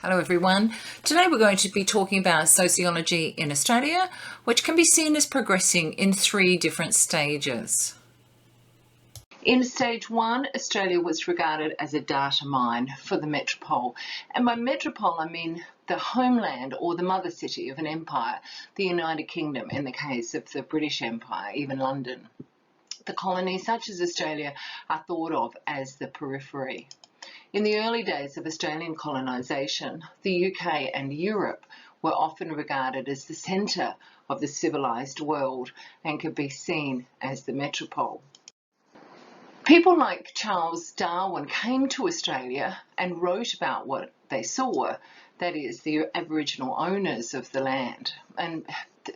Hello everyone. Today we're going to be talking about sociology in Australia, which can be seen as progressing in three different stages. In stage one, Australia was regarded as a data mine for the metropole. And by metropole, I mean the homeland or the mother city of an empire, the United Kingdom in the case of the British Empire, even London. The colonies, such as Australia, are thought of as the periphery. In the early days of Australian colonisation, the UK and Europe were often regarded as the centre of the civilised world and could be seen as the metropole. People like Charles Darwin came to Australia and wrote about what they saw, that is, the Aboriginal owners of the land. And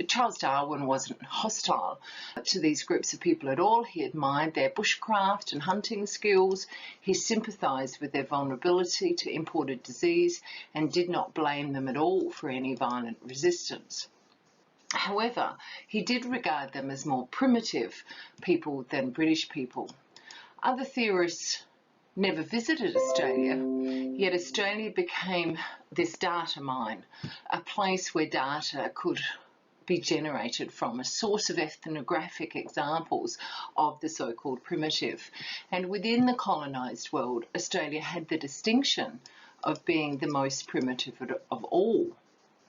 Charles Darwin wasn't hostile to these groups of people at all. He admired their bushcraft and hunting skills. He sympathised with their vulnerability to imported disease and did not blame them at all for any violent resistance. However, he did regard them as more primitive people than British people. Other theorists never visited Australia, yet Australia became this data mine, a place where data could be generated from, a source of ethnographic examples of the so-called primitive. And within the colonised world, Australia had the distinction of being the most primitive of all.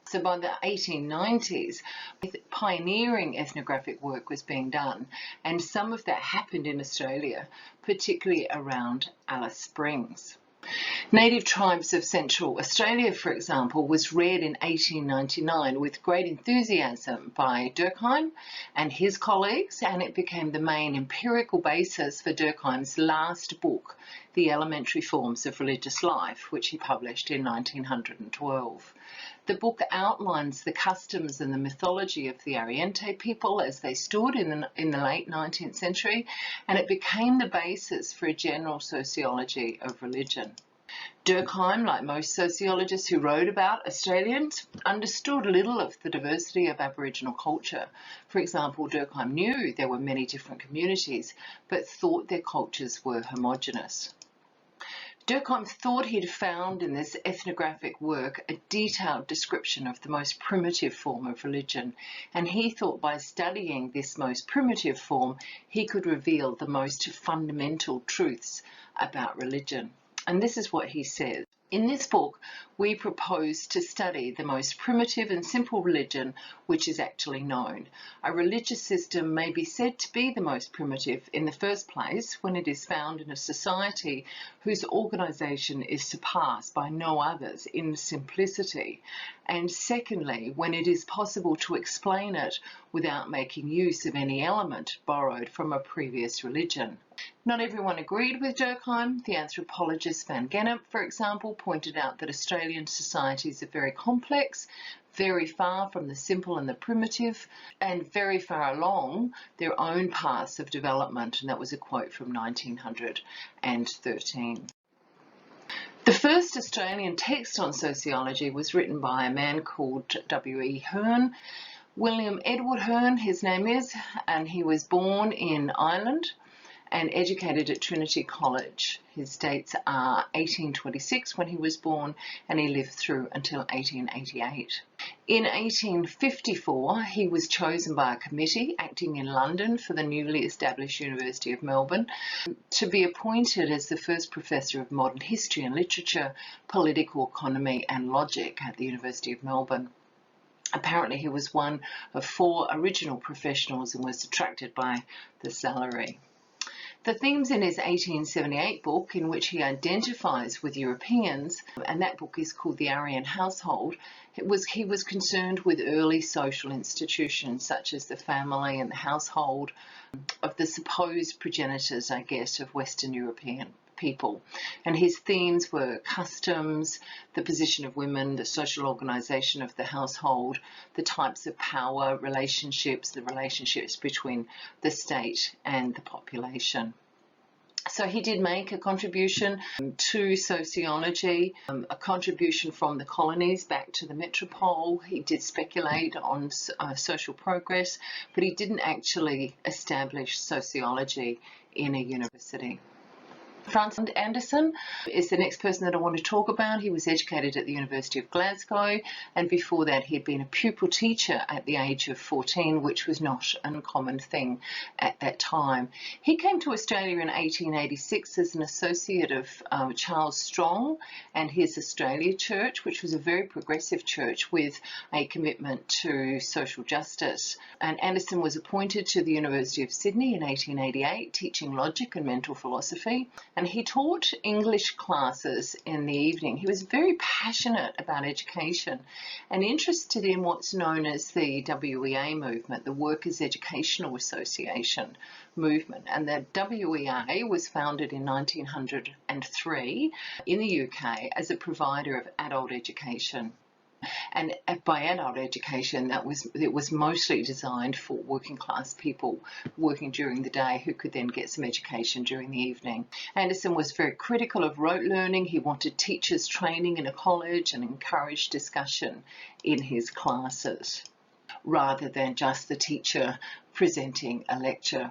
So by the 1890s, pioneering ethnographic work was being done, and some of that happened in Australia, particularly around Alice Springs. Native Tribes of Central Australia, for example, was read in 1899 with great enthusiasm by Durkheim and his colleagues, and it became the main empirical basis for Durkheim's last book, The Elementary Forms of Religious Life, which he published in 1912. The book outlines the customs and the mythology of the Ariente people as they stood in the late 19th century, and it became the basis for a general sociology of religion. Durkheim, like most sociologists who wrote about Australians, understood little of the diversity of Aboriginal culture. For example, Durkheim knew there were many different communities, but thought their cultures were homogenous. Durkheim thought he'd found in this ethnographic work a detailed description of the most primitive form of religion, and he thought by studying this most primitive form, he could reveal the most fundamental truths about religion. And this is what he says. In this book, we propose to study the most primitive and simple religion which is actually known. A religious system may be said to be the most primitive in the first place when it is found in a society whose organisation is surpassed by no others in simplicity, and secondly, when it is possible to explain it without making use of any element borrowed from a previous religion. Not everyone agreed with Durkheim. The anthropologist Van Gennep, for example, pointed out that Australian societies are very complex, very far from the simple and the primitive, and very far along their own paths of development, and that was a quote from 1913. The first Australian text on sociology was written by a man called W.E. Hearn, William Edward Hearn, his name is, and he was born in Ireland and educated at Trinity College. His dates are 1826 when he was born, and he lived through until 1888. In 1854, he was chosen by a committee acting in London for the newly established University of Melbourne to be appointed as the first professor of modern history and literature, political economy and logic at the University of Melbourne. Apparently he was one of 4 original professionals and was attracted by the salary. The themes in his 1878 book, in which he identifies with Europeans, and that book is called The Aryan Household, he was concerned with early social institutions such as the family and the household, of the supposed progenitors, I guess, of Western European people. And his themes were customs, the position of women, the social organisation of the household, the types of power, relationships, the relationships between the state and the population. So he did make a contribution to sociology, a contribution from the colonies back to the metropole. He did speculate on social progress, but he didn't actually establish sociology in a university. Franz Anderson is the next person that I want to talk about. He was educated at the University of Glasgow, and before that he'd been a pupil teacher at the age of 14, which was not an uncommon thing at that time. He came to Australia in 1886 as an associate of Charles Strong and his Australia Church, which was a very progressive church with a commitment to social justice. And Anderson was appointed to the University of Sydney in 1888, teaching logic and mental philosophy. And he taught English classes in the evening. He was very passionate about education and interested in what's known as the WEA movement, the Workers' Educational Association movement. And the WEA was founded in 1903 in the UK as a provider of adult education. And by adult education, it was mostly designed for working class people working during the day who could then get some education during the evening. Anderson was very critical of rote learning. He wanted teachers training in a college and encouraged discussion in his classes rather than just the teacher presenting a lecture.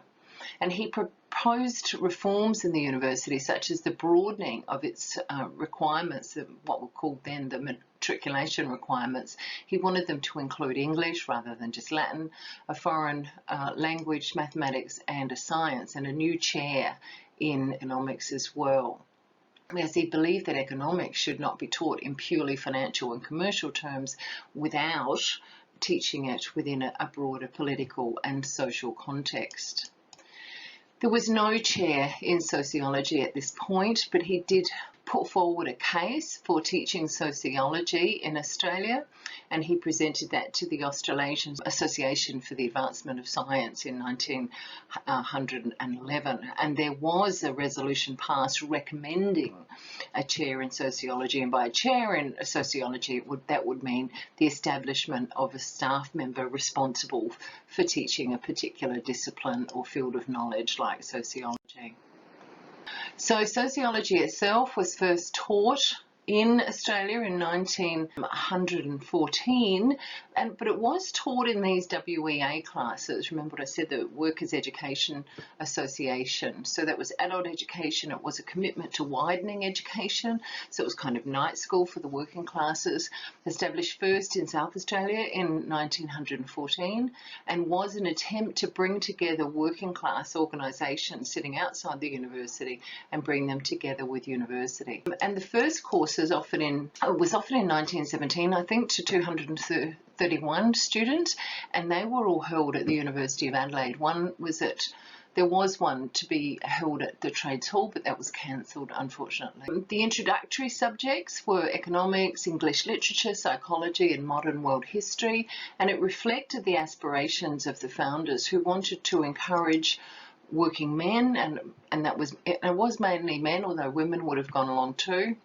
And he proposed reforms in the university, such as the broadening of its requirements, what were called then the matriculation requirements. He wanted them to include English rather than just Latin, a foreign language, mathematics, and a science, and a new chair in economics as well. As he believed that economics should not be taught in purely financial and commercial terms without teaching it within a broader political and social context. There was no chair in sociology at this point, but he did put forward a case for teaching sociology in Australia, and he presented that to the Australasian Association for the Advancement of Science in 1911. And there was a resolution passed recommending a chair in sociology, and by a chair in sociology, that would mean the establishment of a staff member responsible for teaching a particular discipline or field of knowledge like sociology. So sociology itself was first taught in Australia in 1914, but it was taught in these WEA classes. Remember what I said, the Workers' Education Association. So that was adult education. It was a commitment to widening education. So it was kind of night school for the working classes, established first in South Australia in 1914, and was an attempt to bring together working class organisations sitting outside the university and bring them together with university. And the first course was offered in 1917, I think, to 231 students, and they were all held at the University of Adelaide. There was one to be held at the Trades Hall, but that was cancelled, unfortunately. The introductory subjects were economics, English literature, psychology, and modern world history, and it reflected the aspirations of the founders who wanted to encourage working men, and it was mainly men, although women would have gone along too,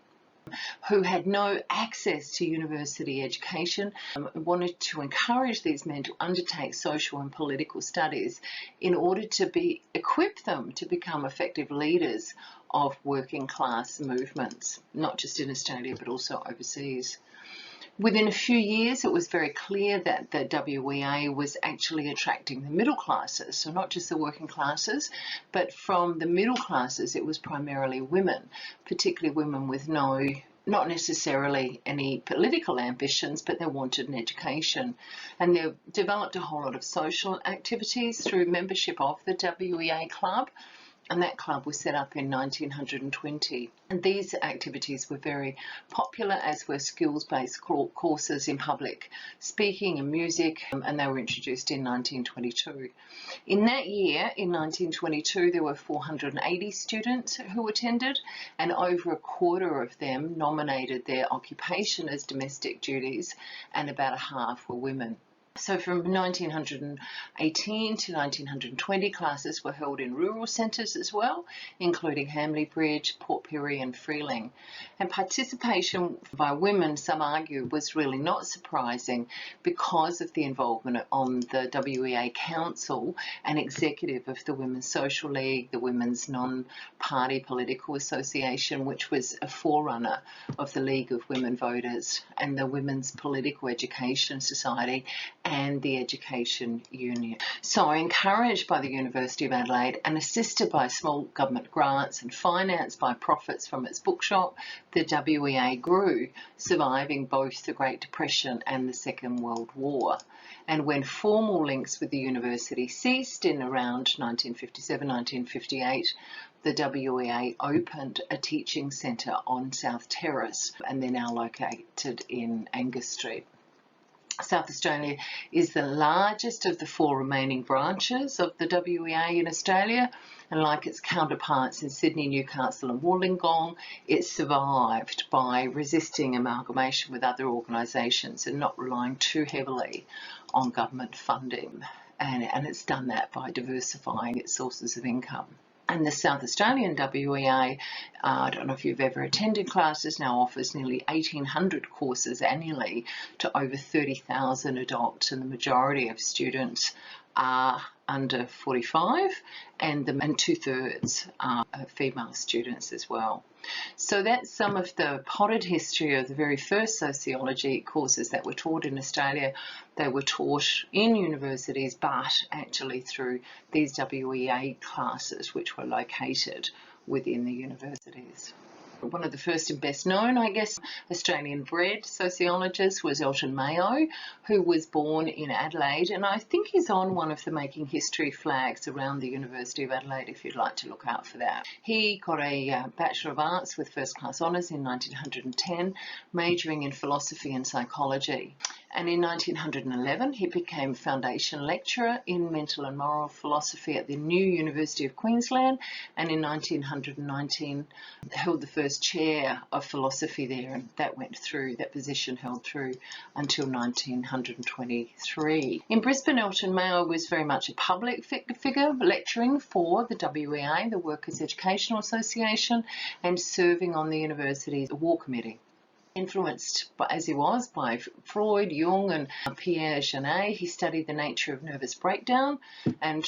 who had no access to university education, wanted to encourage these men to undertake social and political studies in order to equip them to become effective leaders of working class movements, not just in Australia but also overseas. Within a few years, it was very clear that the WEA was actually attracting the middle classes, so not just the working classes, but from the middle classes, it was primarily women, particularly women with not necessarily any political ambitions, but they wanted an education. And they developed a whole lot of social activities through membership of the WEA club, and that club was set up in 1920. And these activities were very popular, as were skills-based courses in public speaking and music, and they were introduced in 1922. In that year, in 1922, there were 480 students who attended, and over a quarter of them nominated their occupation as domestic duties, and about a half were women. So from 1918 to 1920, classes were held in rural centres as well, including Hamley Bridge, Port Pirie and Freeling. And participation by women, some argue, was really not surprising because of the involvement on the WEA Council and executive of the Women's Social League, the Women's Non-Party Political Association, which was a forerunner of the League of Women Voters, and the Women's Political Education Society, and the Education Union. So, encouraged by the University of Adelaide and assisted by small government grants and financed by profits from its bookshop, the WEA grew, surviving both the Great Depression and the Second World War. And when formal links with the university ceased in around 1957-1958, the WEA opened a teaching centre on South Terrace, and they're now located in Angus Street. South Australia is the largest of the 4 remaining branches of the WEA in Australia, and like its counterparts in Sydney, Newcastle and Wollongong, it survived by resisting amalgamation with other organisations and not relying too heavily on government funding. And it's done that by diversifying its sources of income. And the South Australian WEA, I don't know if you've ever attended classes, now offers nearly 1,800 courses annually to over 30,000 adults, and the majority of students are under 45, and 2/3 are female students as well. So that's some of the potted history of the very first sociology courses that were taught in Australia. They were taught in universities, but actually through these WEA classes, which were located within the universities. One of the first and best known, I guess, Australian-bred sociologist was Elton Mayo, who was born in Adelaide, and I think he's on one of the Making History flags around the University of Adelaide if you'd like to look out for that. He got a Bachelor of Arts with First Class Honours in 1910, majoring in philosophy and psychology. And in 1911, he became Foundation Lecturer in Mental and Moral Philosophy at the new University of Queensland, and in 1919 held the first chair of philosophy there, and that position held through until 1923. In Brisbane, Elton Mayo was very much a public figure, lecturing for the WEA, the Workers' Educational Association, and serving on the university's War Committee. Influenced, as he was, by Freud, Jung and Pierre Janet, he studied the nature of nervous breakdown, and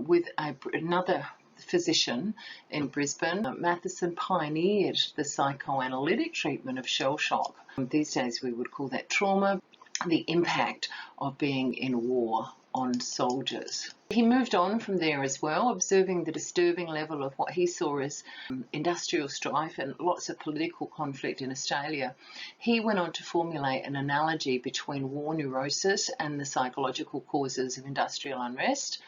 with another physician in Brisbane, Matheson pioneered the psychoanalytic treatment of shell shock. These days we would call that trauma, the impact of being in war on soldiers. He moved on from there as well, observing the disturbing level of what he saw as industrial strife and lots of political conflict in Australia. He went on to formulate an analogy between war neurosis and the psychological causes of industrial unrest.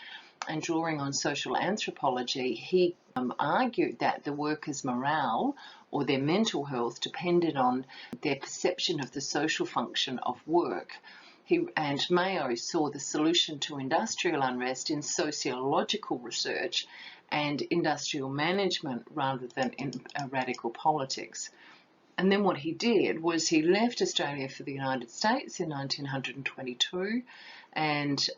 And drawing on social anthropology, he argued that the workers' morale or their mental health depended on their perception of the social function of work. And Mayo saw the solution to industrial unrest in sociological research and industrial management rather than in radical politics. And then what he did was he left Australia for the United States in 1922, and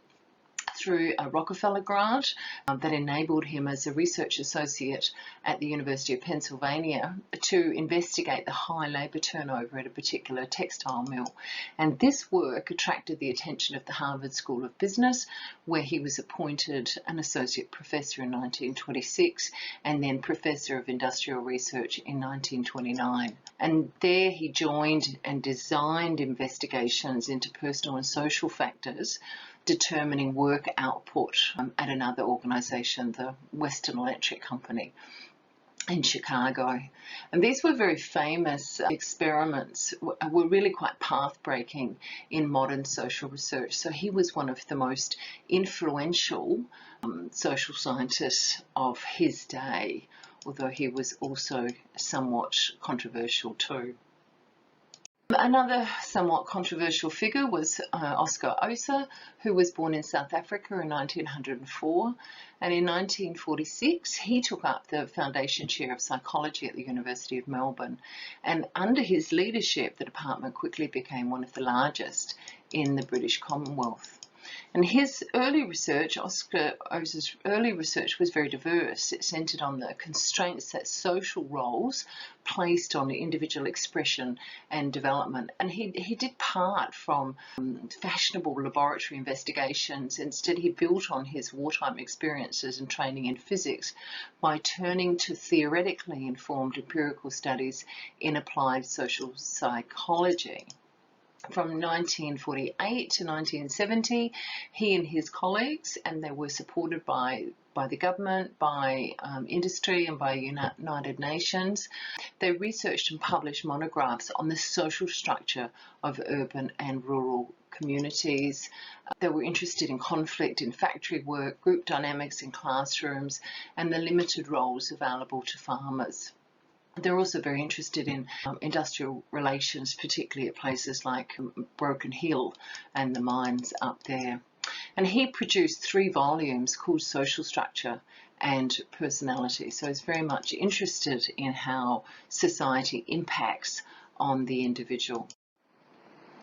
through a Rockefeller grant that enabled him as a research associate at the University of Pennsylvania to investigate the high labour turnover at a particular textile mill. And this work attracted the attention of the Harvard School of Business, where he was appointed an associate professor in 1926 and then professor of industrial research in 1929. And there he joined and designed investigations into personal and social factors determining work output at another organisation, the Western Electric Company in Chicago. And these were very famous experiments, were really quite path-breaking in modern social research. So he was one of the most influential social scientists of his day, although he was also somewhat controversial too. Another somewhat controversial figure was Oscar Oser, who was born in South Africa in 1904, and in 1946 he took up the Foundation Chair of Psychology at the University of Melbourne, and under his leadership the department quickly became one of the largest in the British Commonwealth. And his early research, Oscar Oser's early research, was very diverse. It centred on the constraints that social roles placed on individual expression and development. And he depart from fashionable laboratory investigations. Instead, he built on his wartime experiences and training in physics by turning to theoretically informed empirical studies in applied social psychology. From 1948 to 1970, he and his colleagues, and they were supported by the government, by industry and by United Nations, they researched and published monographs on the social structure of urban and rural communities. They were interested in conflict in factory work, group dynamics in classrooms, and the limited roles available to farmers. They're also very interested in industrial relations, particularly at places like Broken Hill and the mines up there. And he produced 3 volumes called Social Structure and Personality. So he's very much interested in how society impacts on the individual.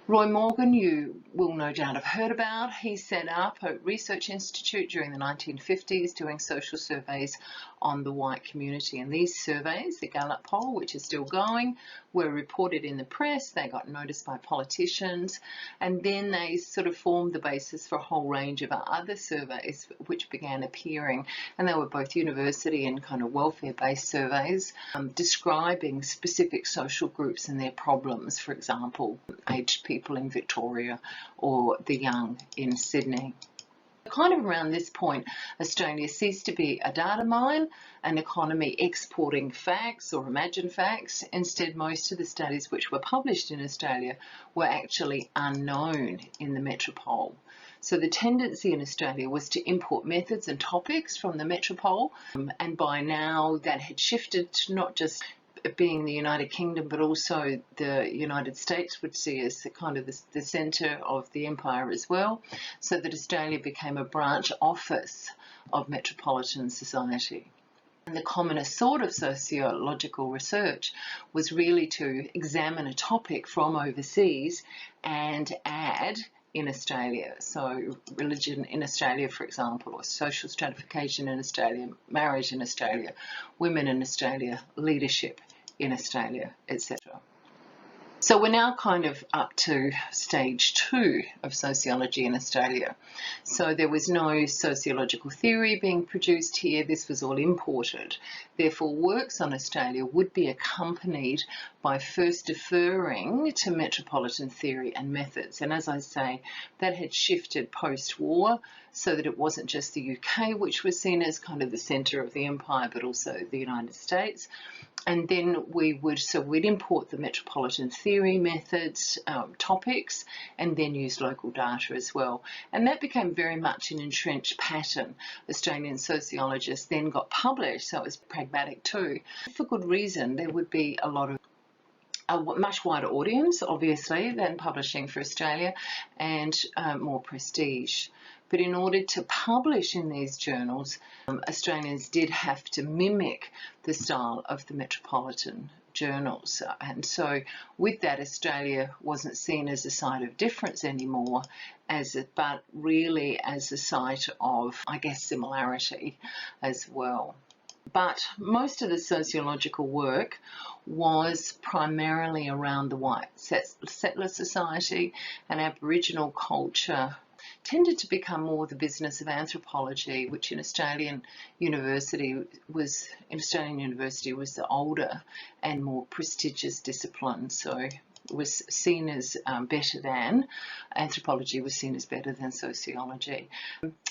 Roy Morgan, you will no doubt have heard about. He set up a research institute during the 1950s doing social surveys on the white community. And these surveys, the Gallup poll, which is still going, were reported in the press. They got noticed by politicians. And then they sort of formed the basis for a whole range of other surveys which began appearing. And they were both university and kind of welfare-based surveys describing specific social groups and their problems, for example, aged people in Victoria or the young in Sydney. Kind of around this point, Australia ceased to be a data mine, an economy exporting facts or imagined facts. Instead, most of the studies which were published in Australia were actually unknown in the metropole. So the tendency in Australia was to import methods and topics from the metropole, and by now that had shifted to not just being the United Kingdom, but also the United States would see as the kind of the centre of the empire as well, so that Australia became a branch office of metropolitan society. And the commonest sort of sociological research was really to examine a topic from overseas and add in Australia. So religion in Australia, for example, or social stratification in Australia, marriage in Australia, women in Australia, leadership in Australia, etc. So we're now kind of up to stage 2 of sociology in Australia. So there was no sociological theory being produced here. This was all imported. Therefore, works on Australia would be accompanied by first deferring to metropolitan theory and methods. And as I say, that had shifted post-war so that it wasn't just the UK, which was seen as kind of the centre of the empire, but also the United States. And then we'd import the metropolitan theory methods, topics, and then use local data as well. And that became very much an entrenched pattern. Australian sociologists then got published, so it was pragmatic too. For good reason, there would be a much wider audience, obviously, than publishing for Australia, and more prestige. But in order to publish in these journals, Australians did have to mimic the style of the metropolitan journals. And so with that, Australia wasn't seen as a site of difference anymore, but really as a site of, I guess, similarity as well. But most of the sociological work was primarily around the white settler society, and Aboriginal culture tended to become more the business of anthropology, which in Australian university was the older and more prestigious discipline. So it was seen as anthropology was seen as better than sociology.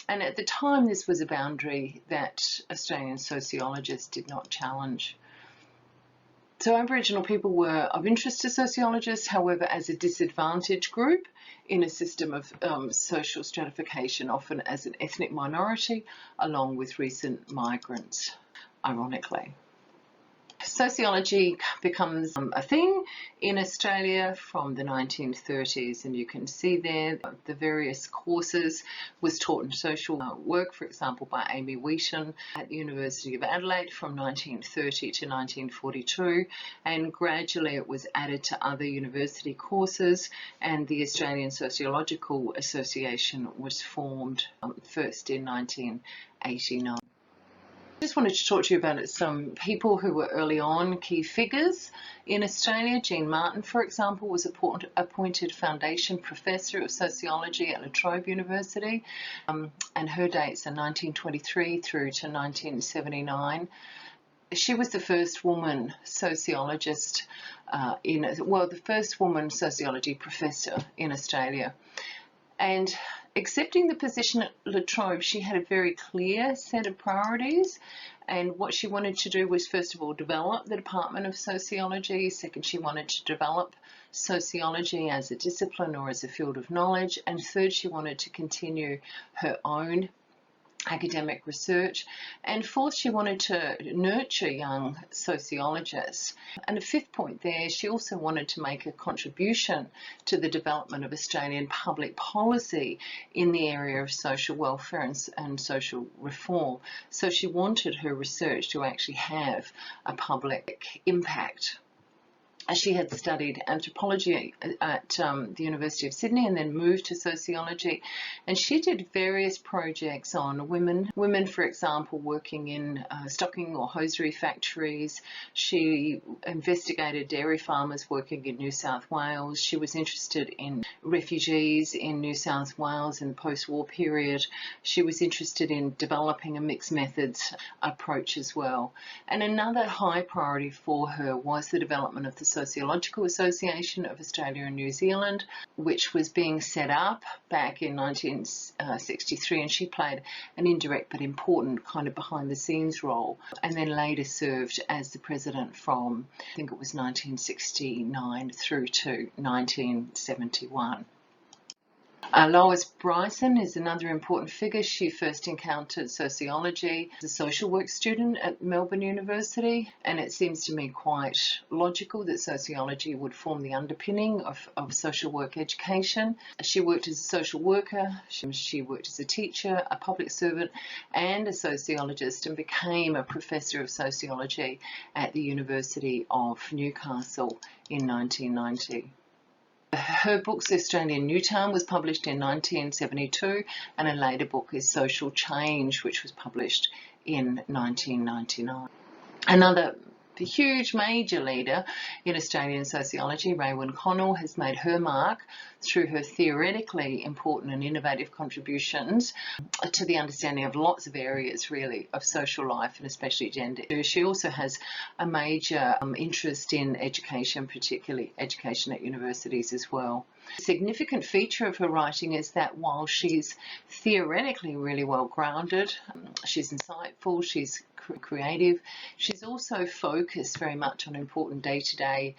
And at the time, this was a boundary that Australian sociologists did not challenge. So Aboriginal people were of interest to sociologists, however, as a disadvantaged group in a system of social stratification, often as an ethnic minority, along with recent migrants, ironically. Sociology becomes a thing in Australia from the 1930s, and you can see there the various courses was taught in social work, for example, by Amy Wheaton at the University of Adelaide from 1930 to 1942, and gradually it was added to other university courses, and the Australian Sociological Association was formed first in 1989. I just wanted to talk to you about some people who were early on key figures in Australia. Jean Martin, for example, was appointed Foundation Professor of Sociology at La Trobe University, and her dates are 1923 through to 1979. She was the first woman sociologist the first woman sociology professor in Australia. And accepting the position at La Trobe, she had a very clear set of priorities. And what she wanted to do was, first of all, develop the Department of Sociology. Second, she wanted to develop sociology as a discipline or as a field of knowledge. And third, she wanted to continue her own academic research. And fourth, she wanted to nurture young sociologists. And a fifth point there, she also wanted to make a contribution to the development of Australian public policy in the area of social welfare and social reform. So she wanted her research to actually have a public impact. She had studied anthropology at the University of Sydney and then moved to sociology. And she did various projects on women, for example, working in stocking or hosiery factories. She investigated dairy farmers working in New South Wales. She was interested in refugees in New South Wales in the post-war period. She was interested in developing a mixed methods approach as well. And another high priority for her was the development of the Sociological Association of Australia and New Zealand, which was being set up back in 1963, and she played an indirect but important kind of behind the scenes role, and then later served as the president from, I think it was 1969 through to 1971. Lois Bryson is another important figure. She first encountered sociology as a social work student at Melbourne University, and it seems to me quite logical that sociology would form the underpinning of social work education. She worked as a social worker, she worked as a teacher, a public servant, and a sociologist, and became a professor of sociology at the University of Newcastle in 1990. Her book, Australian Newtown, was published in 1972, and a later book is Social Change, which was published in 1999. Another huge major leader in Australian sociology, Raewyn Connell, has made her mark through her theoretically important and innovative contributions to the understanding of lots of areas, really, of social life and especially gender. She also has a major interest in education, particularly education at universities as well. A significant feature of her writing is that while she's theoretically really well grounded, she's insightful, she's creative, she's also focused very much on important day-to-day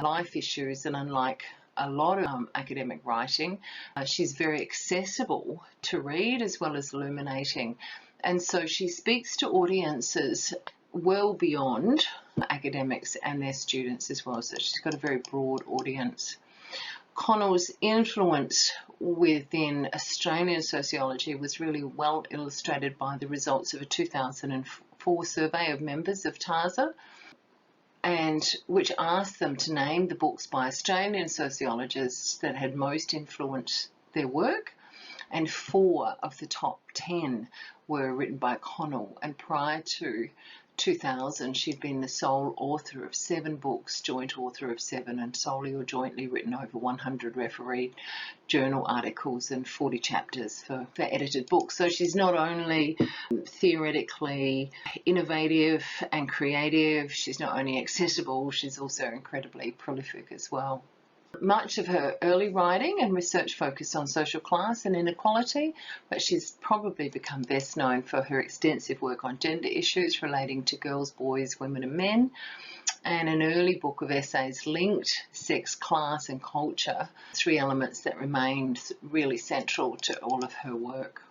life issues, and unlike a lot of academic writing, she's very accessible to read as well as illuminating, and so she speaks to audiences well beyond academics and their students as well, so she's got a very broad audience. Connell's influence within Australian sociology was really well illustrated by the results of a 2004 survey of members of TASA, and which asked them to name the books by Australian sociologists that had most influenced their work, and 4 of the top 10 were written by Connell. And prior to 2000, she'd been the sole author of 7 books, joint author of 7, and solely or jointly written over 100 refereed journal articles and 40 chapters for edited books. So she's not only theoretically innovative and creative, she's not only accessible, she's also incredibly prolific as well. Much of her early writing and research focused on social class and inequality, but she's probably become best known for her extensive work on gender issues relating to girls, boys, women and men, and an early book of essays linked sex, class and culture, 3 elements that remained really central to all of her work.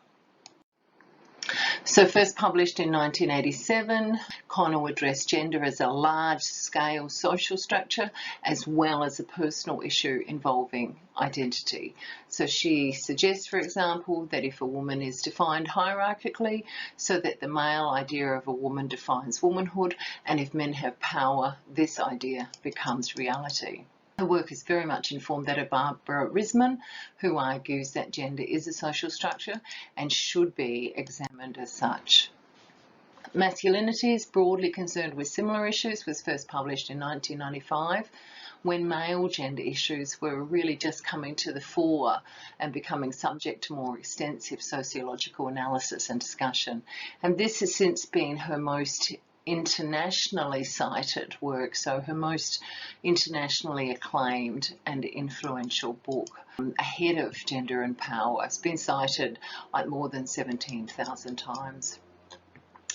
So first published in 1987, Connell addressed gender as a large-scale social structure as well as a personal issue involving identity. So she suggests, for example, that if a woman is defined hierarchically, so that the male idea of a woman defines womanhood, and if men have power, this idea becomes reality. Her work is very much informed that of Barbara Risman, who argues that gender is a social structure and should be examined as such. Masculinity is broadly concerned with similar issues, was first published in 1995, when male gender issues were really just coming to the fore and becoming subject to more extensive sociological analysis and discussion. And this has since been her most internationally cited work, so her most internationally acclaimed and influential book, Ahead of Gender and Power, has been cited like more than 17,000 times.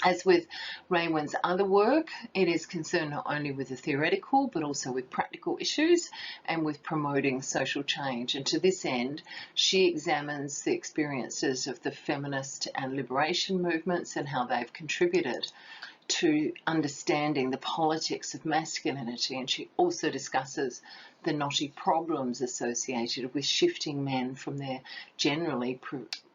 As with Raewyn's other work, it is concerned not only with the theoretical but also with practical issues and with promoting social change. And to this end, she examines the experiences of the feminist and liberation movements and how they've contributed to understanding the politics of masculinity. And she also discusses the knotty problems associated with shifting men from their generally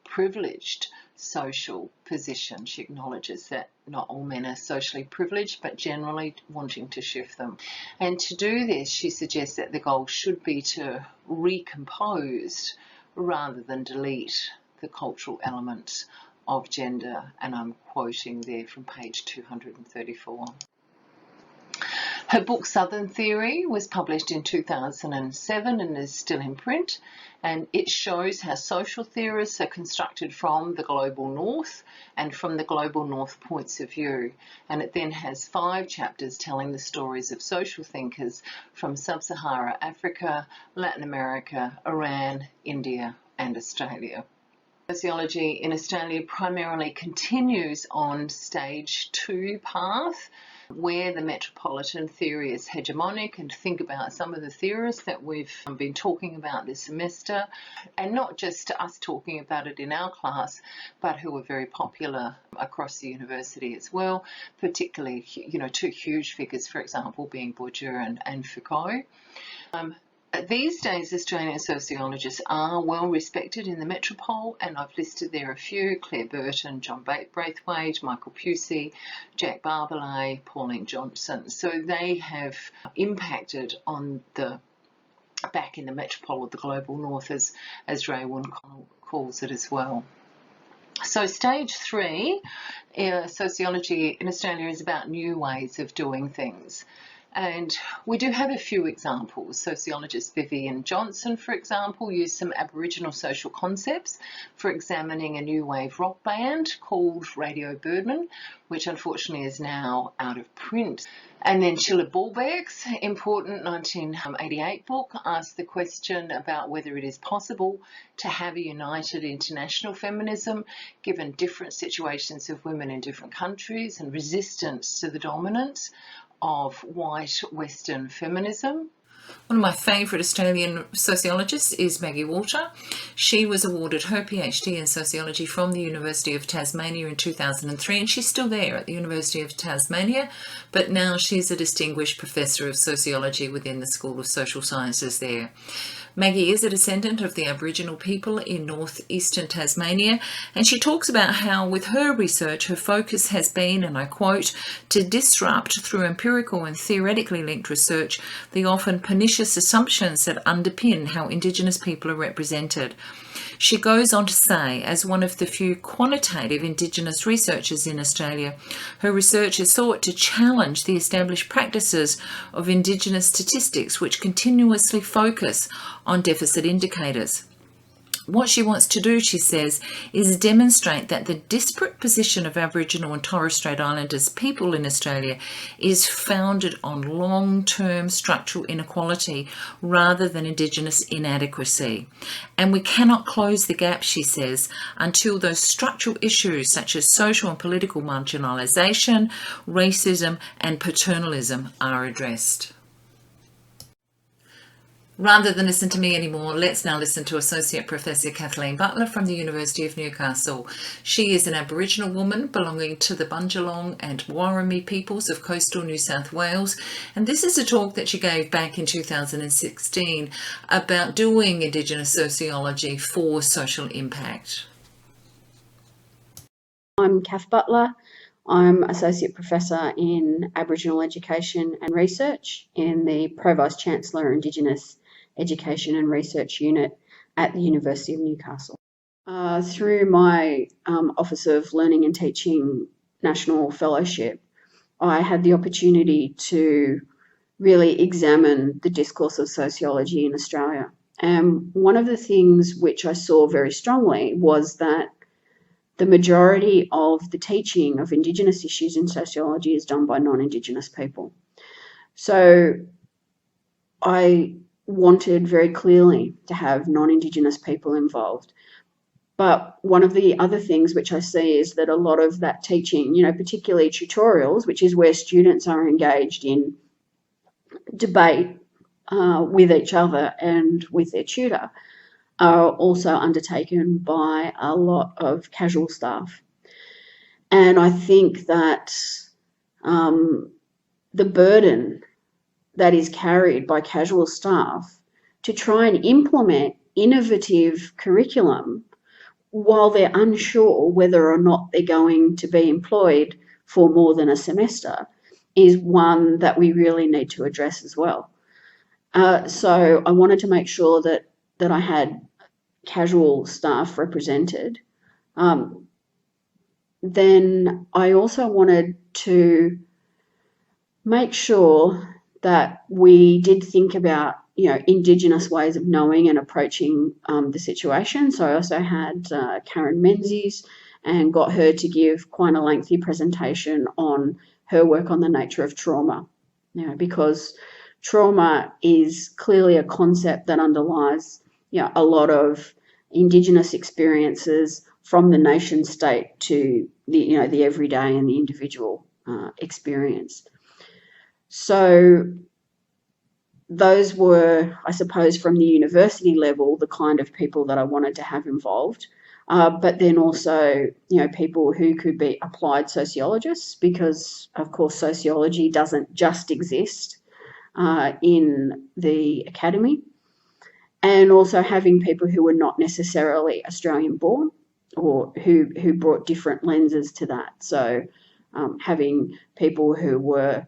privileged social position. She acknowledges that not all men are socially privileged, but generally wanting to shift them. And to do this, she suggests that the goal should be to recompose rather than delete the cultural elements of gender, and I'm quoting there from page 234. Her book Southern Theory was published in 2007 and is still in print, and it shows how social theorists are constructed from the global north and from the global north points of view. And it then has 5 chapters telling the stories of social thinkers from Sub-Saharan Africa, Latin America, Iran, India and Australia. Sociology in Australia primarily continues on stage 2 path, where the metropolitan theory is hegemonic, and think about some of the theorists that we've been talking about this semester, and not just us talking about it in our class, but who are very popular across the university as well, particularly, 2 huge figures, for example, being Bourdieu and Foucault. These days, Australian sociologists are well respected in the metropole, and I've listed there a few: Claire Burton, John Braithwaite, Michael Pusey, Jack Barbalet, Pauline Johnson. So they have impacted on the back in the metropole of the global north, as Raewyn calls it as well. So stage 3, sociology in Australia is about new ways of doing things. And we do have a few examples. Sociologist Vivian Johnson, for example, used some Aboriginal social concepts for examining a new wave rock band called Radio Birdman, which unfortunately is now out of print. And then Sheila Bulbeck's important 1988 book asked the question about whether it is possible to have a united international feminism given different situations of women in different countries and resistance to the dominance of white Western feminism. One of my favourite Australian sociologists is Maggie Walter. She was awarded her PhD in sociology from the University of Tasmania in 2003, and she's still there at the University of Tasmania, but now she's a distinguished professor of sociology within the School of Social Sciences there. Maggie is a descendant of the Aboriginal people in northeastern Tasmania, and she talks about how with her research her focus has been, and I quote, to disrupt through empirical and theoretically linked research the often pernicious assumptions that underpin how Indigenous people are represented. She goes on to say, as one of the few quantitative Indigenous researchers in Australia, her research has sought to challenge the established practices of Indigenous statistics, which continuously focus on deficit indicators. What she wants to do, she says, is demonstrate that the disparate position of Aboriginal and Torres Strait Islanders people in Australia is founded on long-term structural inequality rather than Indigenous inadequacy. And we cannot close the gap, she says, until those structural issues such as social and political marginalisation, racism and paternalism are addressed. Rather than listen to me anymore, let's now listen to Associate Professor Kathleen Butler from the University of Newcastle. She is an Aboriginal woman belonging to the Bundjalung and Warrami peoples of coastal New South Wales, and this is a talk that she gave back in 2016 about doing Indigenous sociology for social impact. I'm Kath Butler. I'm Associate Professor in Aboriginal Education and Research in the Pro-Vice Chancellor Indigenous Education and Research Unit at the University of Newcastle. Through my Office of Learning and Teaching National Fellowship, I had the opportunity to really examine the discourse of sociology in Australia. And one of the things which I saw very strongly was that the majority of the teaching of Indigenous issues in sociology is done by non-Indigenous people. So I wanted very clearly to have non-Indigenous people involved. But one of the other things which I see is that a lot of that teaching, particularly tutorials, which is where students are engaged in debate with each other and with their tutor, are also undertaken by a lot of casual staff. And I think that the burden that is carried by casual staff to try and implement innovative curriculum while they're unsure whether or not they're going to be employed for more than a semester is one that we really need to address as well. So I wanted to make sure that I had casual staff represented. Then I also wanted to make sure that we did think about Indigenous ways of knowing and approaching the situation. So I also had Karen Menzies and got her to give quite a lengthy presentation on her work on the nature of trauma, because trauma is clearly a concept that underlies a lot of Indigenous experiences from the nation state to the everyday and the individual experience. So those were, I suppose, from the university level, the kind of people that I wanted to have involved. But then also, people who could be applied sociologists, because, of course, sociology doesn't just exist in the academy. And also having people who were not necessarily Australian born or who brought different lenses to that. So having people who were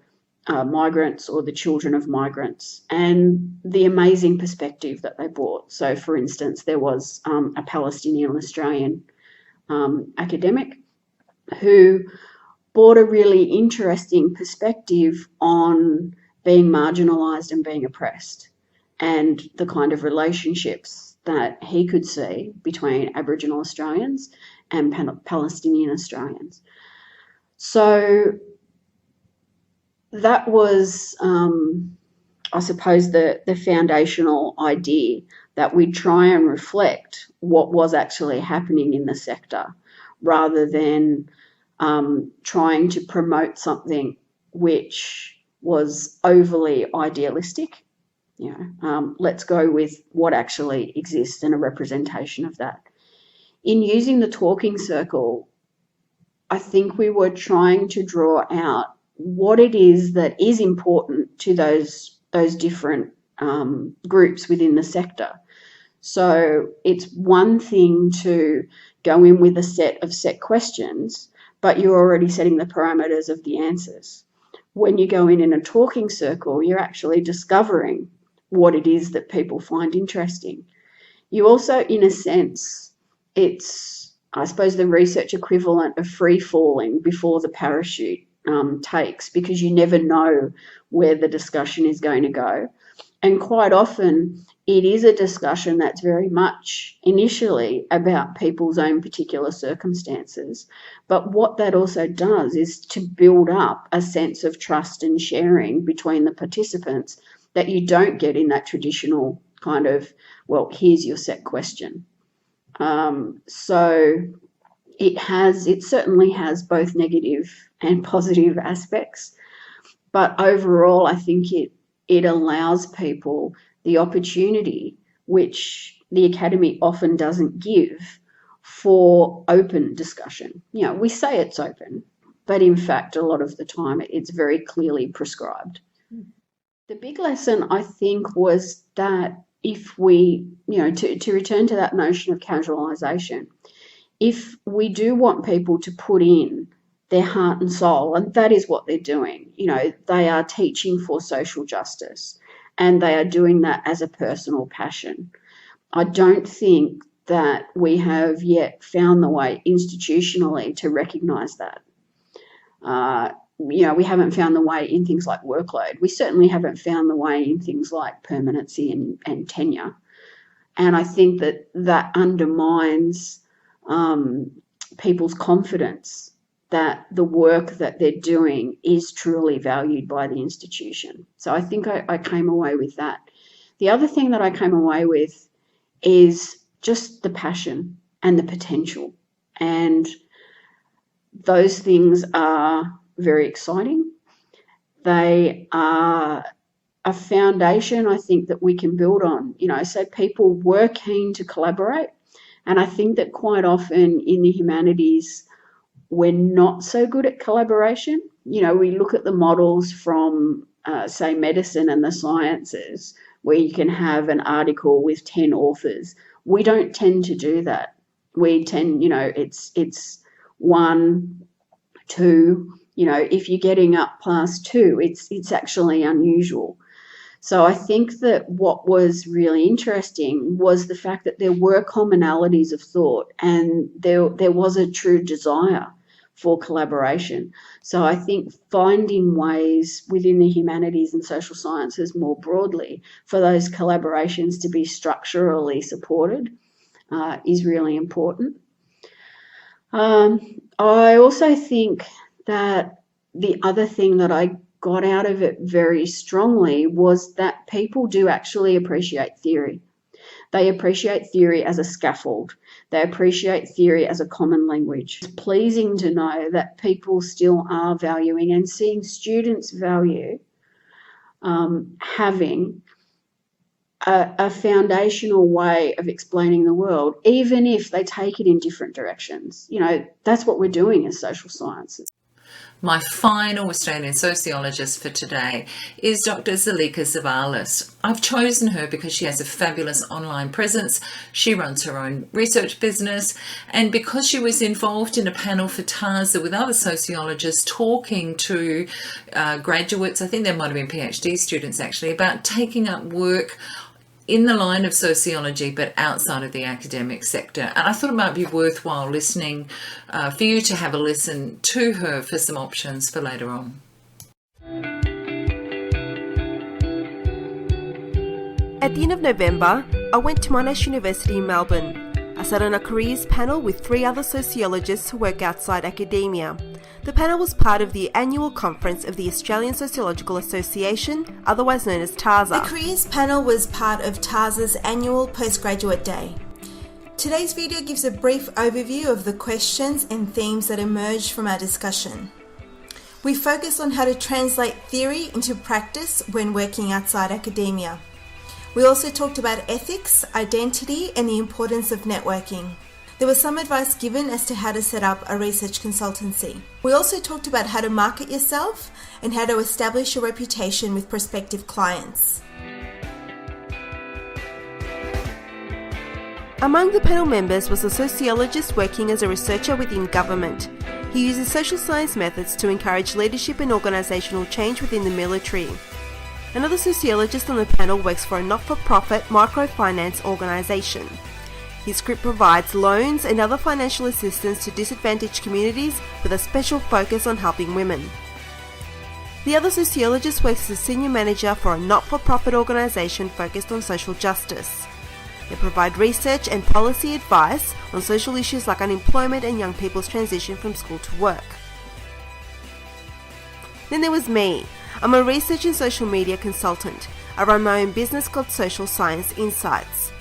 migrants or the children of migrants and the amazing perspective that they brought. So, for instance, there was a Palestinian Australian academic who brought a really interesting perspective on being marginalised and being oppressed and the kind of relationships that he could see between Aboriginal Australians and Palestinian Australians. So that was, I suppose, the foundational idea that we try and reflect what was actually happening in the sector rather than trying to promote something which was overly idealistic. Let's go with what actually exists and a representation of that. In using the talking circle, I think we were trying to draw out what it is that is important to those different groups within the sector. So it's one thing to go in with a set of set questions, but you're already setting the parameters of the answers. When you go in a talking circle, you're actually discovering what it is that people find interesting. You also, in a sense, it's, I suppose, the research equivalent of free falling before the parachute takes, because you never know where the discussion is going to go. And quite often it is a discussion that's very much initially about people's own particular circumstances. But what that also does is to build up a sense of trust and sharing between the participants that you don't get in that traditional kind of, well, here's your set question. So it certainly has both negative and positive aspects, but overall I think it allows people the opportunity, which the academy often doesn't give, for open discussion. We say it's open, but in fact a lot of the time it's very clearly prescribed. The big lesson, I think, was that if we, to return to that notion of casualisation, if we do want people to put in their heart and soul, and that is what they're doing, they are teaching for social justice and they are doing that as a personal passion. I don't think that we have yet found the way institutionally to recognise that. We haven't found the way in things like workload. We certainly haven't found the way in things like permanency and tenure. And I think that undermines people's confidence that the work that they're doing is truly valued by the institution. So I think I came away with that. The other thing that I came away with is just the passion and the potential. And those things are very exciting. They are a foundation, I think, that we can build on. So people were keen to collaborate. And I think that quite often in the humanities, we're not so good at collaboration. We look at the models from, say, medicine and the sciences, where you can have an article with 10 authors. We don't tend to do that. We tend, it's 1, 2, if you're getting up past 2, it's actually unusual. So I think that what was really interesting was the fact that there were commonalities of thought, and there was a true desire for collaboration. So I think finding ways within the humanities and social sciences more broadly for those collaborations to be structurally supported is really important. I also think that the other thing that I got out of it very strongly was that people do actually appreciate theory. They appreciate theory as a scaffold. They appreciate theory as a common language. It's pleasing to know that people still are valuing and seeing students value having a foundational way of explaining the world, even if they take it in different directions. That's what we're doing as social sciences. My final Australian sociologist for today is Dr. Zalika Zavalis. I've chosen her because she has a fabulous online presence. She runs her own research business, and because she was involved in a panel for TASA with other sociologists talking to graduates, I think there might have been PhD students actually, about taking up work in the line of sociology but outside of the academic sector. And I thought it might be worthwhile listening for you to have a listen to her for some options for later on. At the end of November, I went to Monash University in Melbourne. I sat on a careers panel with 3 other sociologists who work outside academia. The panel was part of the annual conference of the Australian Sociological Association, otherwise known as TASA. The careers panel was part of TASA's annual postgraduate day. Today's video gives a brief overview of the questions and themes that emerged from our discussion. We focused on how to translate theory into practice when working outside academia. We also talked about ethics, identity, and the importance of networking. There was some advice given as to how to set up a research consultancy. We also talked about how to market yourself and how to establish your reputation with prospective clients. Among the panel members was a sociologist working as a researcher within government. He uses social science methods to encourage leadership and organisational change within the military. Another sociologist on the panel works for a not-for-profit microfinance organisation. His group provides loans and other financial assistance to disadvantaged communities with a special focus on helping women. The other sociologist works as a senior manager for a not-for-profit organisation focused on social justice. They provide research and policy advice on social issues like unemployment and young people's transition from school to work. Then there was me. I'm a research and social media consultant. I run my own business called Social Science Insights.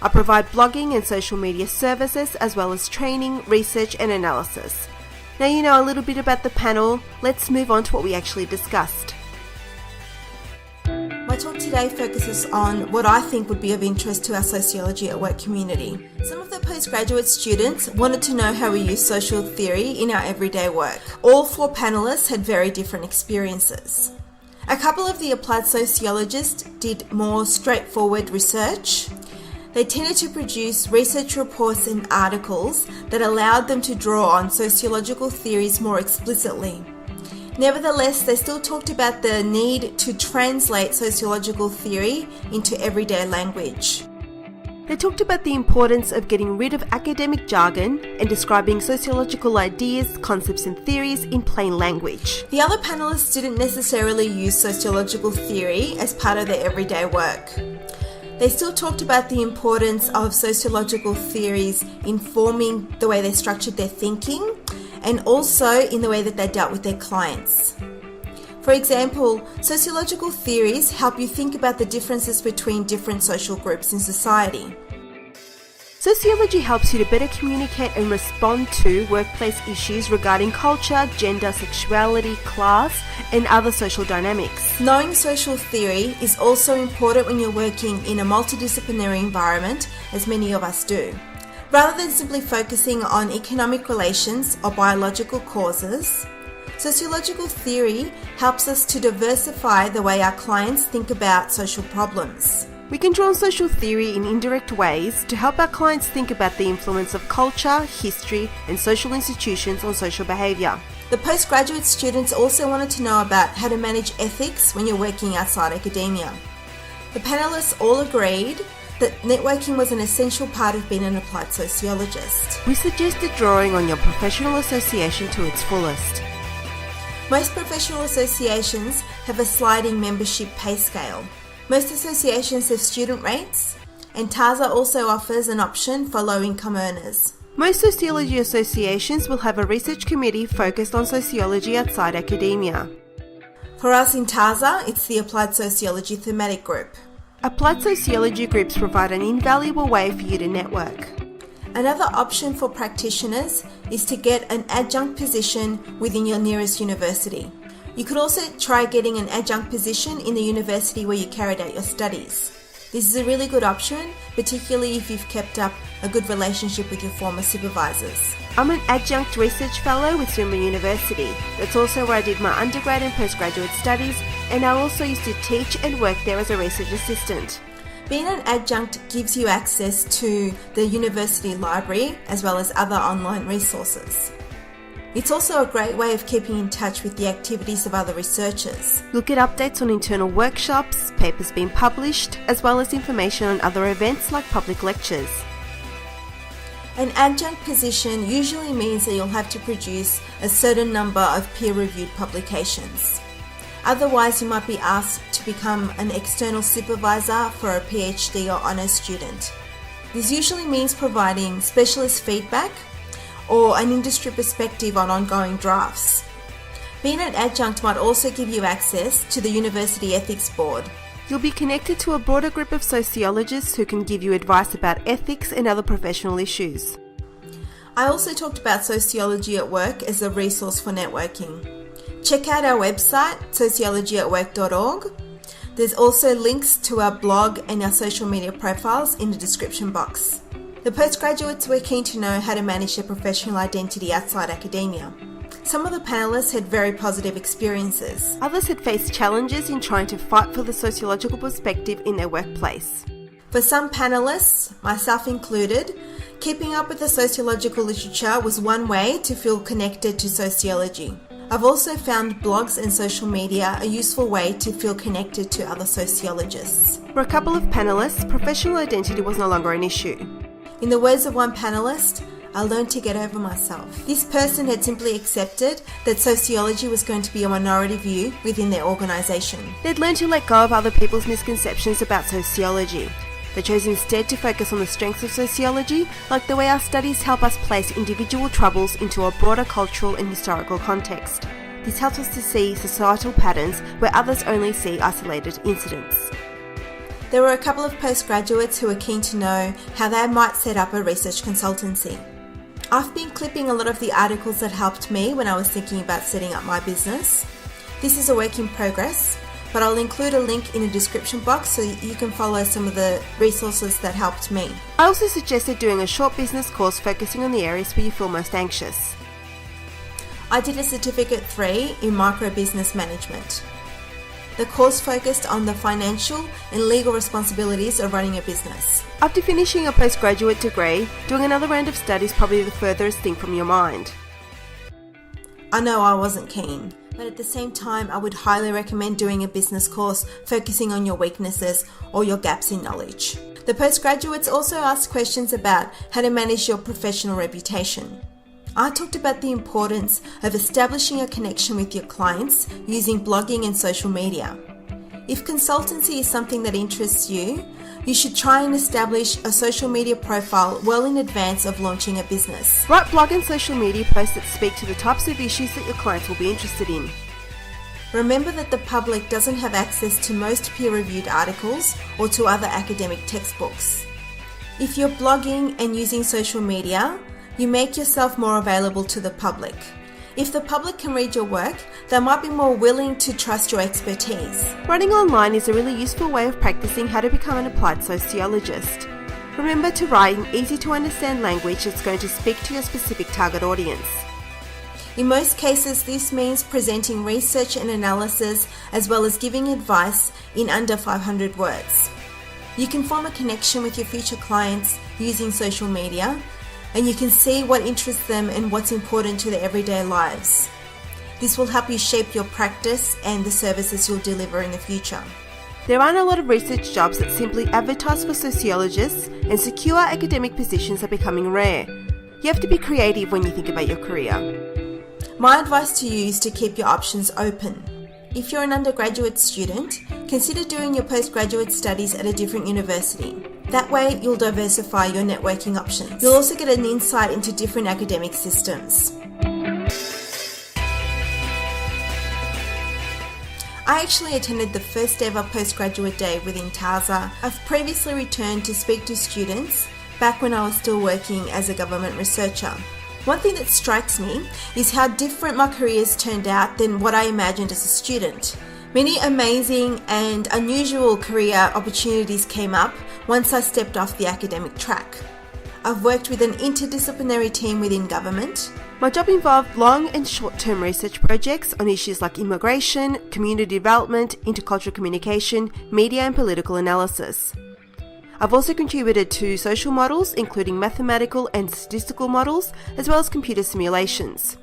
I provide blogging and social media services as well as training, research and analysis. Now you know a little bit about the panel, let's move on to what we actually discussed. My talk today focuses on what I think would be of interest to our Sociology at Work community. Some of the postgraduate students wanted to know how we use social theory in our everyday work. All 4 panellists had very different experiences. A couple of the applied sociologists did more straightforward research. They tended to produce research reports and articles that allowed them to draw on sociological theories more explicitly. Nevertheless, they still talked about the need to translate sociological theory into everyday language. They talked about the importance of getting rid of academic jargon and describing sociological ideas, concepts and theories in plain language. The other panellists didn't necessarily use sociological theory as part of their everyday work. They still talked about the importance of sociological theories informing the way they structured their thinking and also in the way that they dealt with their clients. For example, sociological theories help you think about the differences between different social groups in society. Sociology helps you to better communicate and respond to workplace issues regarding culture, gender, sexuality, class, and other social dynamics. Knowing social theory is also important when you're working in a multidisciplinary environment, as many of us do. Rather than simply focusing on economic relations or biological causes, sociological theory helps us to diversify the way our clients think about social problems. We can draw on social theory in indirect ways to help our clients think about the influence of culture, history, and social institutions on social behaviour. The postgraduate students also wanted to know about how to manage ethics when you're working outside academia. The panellists all agreed that networking was an essential part of being an applied sociologist. We suggested drawing on your professional association to its fullest. Most professional associations have a sliding membership pay scale. Most associations have student rates, and TASA also offers an option for low-income earners. Most sociology associations will have a research committee focused on sociology outside academia. For us in TASA, it's the Applied Sociology Thematic Group. Applied Sociology groups provide an invaluable way for you to network. Another option for practitioners is to get an adjunct position within your nearest university. You could also try getting an adjunct position in the university where you carried out your studies. This is a really good option, particularly if you've kept up a good relationship with your former supervisors. I'm an adjunct research fellow with Swinburne University. That's also where I did my undergrad and postgraduate studies, and I also used to teach and work there as a research assistant. Being an adjunct gives you access to the university library as well as other online resources. It's also a great way of keeping in touch with the activities of other researchers. You'll get updates on internal workshops, papers being published, as well as information on other events like public lectures. An adjunct position usually means that you'll have to produce a certain number of peer-reviewed publications. Otherwise, you might be asked to become an external supervisor for a PhD or honours student. This usually means providing specialist feedback or an industry perspective on ongoing drafts. Being an adjunct might also give you access to the University Ethics Board. You'll be connected to a broader group of sociologists who can give you advice about ethics and other professional issues. I also talked about Sociology at Work as a resource for networking. Check out our website, sociologyatwork.org. There's also links to our blog and our social media profiles in the description box. The postgraduates were keen to know how to manage their professional identity outside academia. Some of the panellists had very positive experiences. Others had faced challenges in trying to fight for the sociological perspective in their workplace. For some panellists, myself included, keeping up with the sociological literature was one way to feel connected to sociology. I've also found blogs and social media a useful way to feel connected to other sociologists. For a couple of panellists, professional identity was no longer an issue. In the words of one panellist, I learned to get over myself. This person had simply accepted that sociology was going to be a minority view within their organisation. They'd learned to let go of other people's misconceptions about sociology. They chose instead to focus on the strengths of sociology, like the way our studies help us place individual troubles into a broader cultural and historical context. This helps us to see societal patterns where others only see isolated incidents. There were a couple of postgraduates who were keen to know how they might set up a research consultancy. I've been clipping a lot of the articles that helped me when I was thinking about setting up my business. This is a work in progress, but I'll include a link in the description box so you can follow some of the resources that helped me. I also suggested doing a short business course focusing on the areas where you feel most anxious. I did a Certificate 3 in Micro Business Management. The course focused on the financial and legal responsibilities of running a business. After finishing a postgraduate degree, doing another round of study is probably the furthest thing from your mind. I know I wasn't keen, but at the same time I would highly recommend doing a business course focusing on your weaknesses or your gaps in knowledge. The postgraduates also asked questions about how to manage your professional reputation. I talked about the importance of establishing a connection with your clients using blogging and social media. If consultancy is something that interests you, you should try and establish a social media profile well in advance of launching a business. Write blog and social media posts that speak to the types of issues that your clients will be interested in. Remember that the public doesn't have access to most peer-reviewed articles or to other academic textbooks. If you're blogging and using social media, you make yourself more available to the public. If the public can read your work, they might be more willing to trust your expertise. Writing online is a really useful way of practicing how to become an applied sociologist. Remember to write in easy-to-understand language that's going to speak to your specific target audience. In most cases, this means presenting research and analysis as well as giving advice in under 500 words. You can form a connection with your future clients using social media, and you can see what interests them and what's important to their everyday lives. This will help you shape your practice and the services you'll deliver in the future. There aren't a lot of research jobs that simply advertise for sociologists, and secure academic positions are becoming rare. You have to be creative when you think about your career. My advice to you is to keep your options open. If you're an undergraduate student, consider doing your postgraduate studies at a different university. That way, you'll diversify your networking options. You'll also get an insight into different academic systems. I actually attended the first ever postgraduate day within TASA. I've previously returned to speak to students back when I was still working as a government researcher. One thing that strikes me is how different my careers turned out than what I imagined as a student. Many amazing and unusual career opportunities came up once I stepped off the academic track. I've worked with an interdisciplinary team within government. My job involved long and short-term research projects on issues like immigration, community development, intercultural communication, media and political analysis. I've also contributed to social models, including mathematical and statistical models, as well as computer simulations.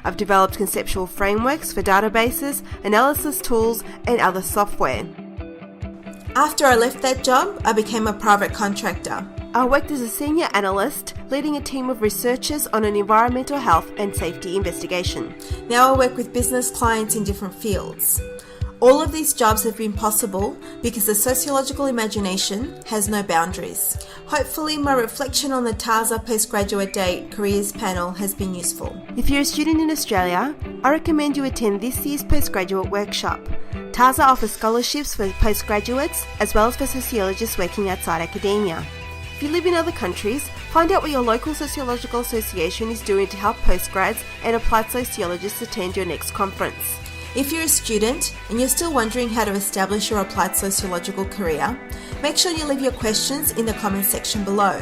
I've developed conceptual frameworks for databases, analysis tools, and other software. After I left that job, I became a private contractor. I worked as a senior analyst, leading a team of researchers on an environmental health and safety investigation. Now I work with business clients in different fields. All of these jobs have been possible because the sociological imagination has no boundaries. Hopefully my reflection on the TASA Postgraduate Day Careers panel has been useful. If you're a student in Australia, I recommend you attend this year's postgraduate workshop. TASA offers scholarships for postgraduates as well as for sociologists working outside academia. If you live in other countries, find out what your local sociological association is doing to help postgrads and applied sociologists attend your next conference. If you're a student and you're still wondering how to establish your applied sociological career, make sure you leave your questions in the comments section below.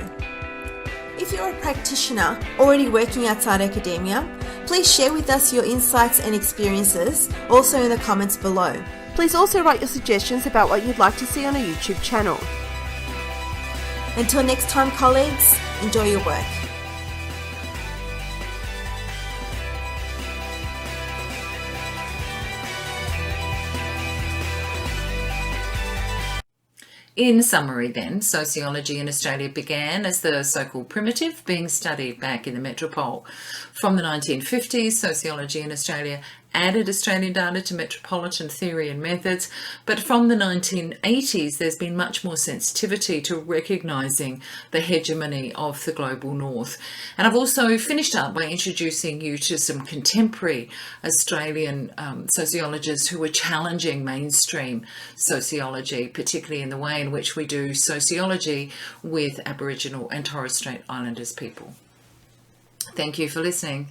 If you're a practitioner already working outside academia, please share with us your insights and experiences also in the comments below. Please also write your suggestions about what you'd like to see on a YouTube channel. Until next time, colleagues, enjoy your work. In summary then, sociology in Australia began as the so-called primitive, being studied back in the metropole. From the 1950s, sociology in Australia added Australian data to metropolitan theory and methods, but from the 1980s there's been much more sensitivity to recognising the hegemony of the global north. And I've also finished up by introducing you to some contemporary Australian sociologists who are challenging mainstream sociology, particularly in the way in which we do sociology with Aboriginal and Torres Strait Islanders people. Thank you for listening.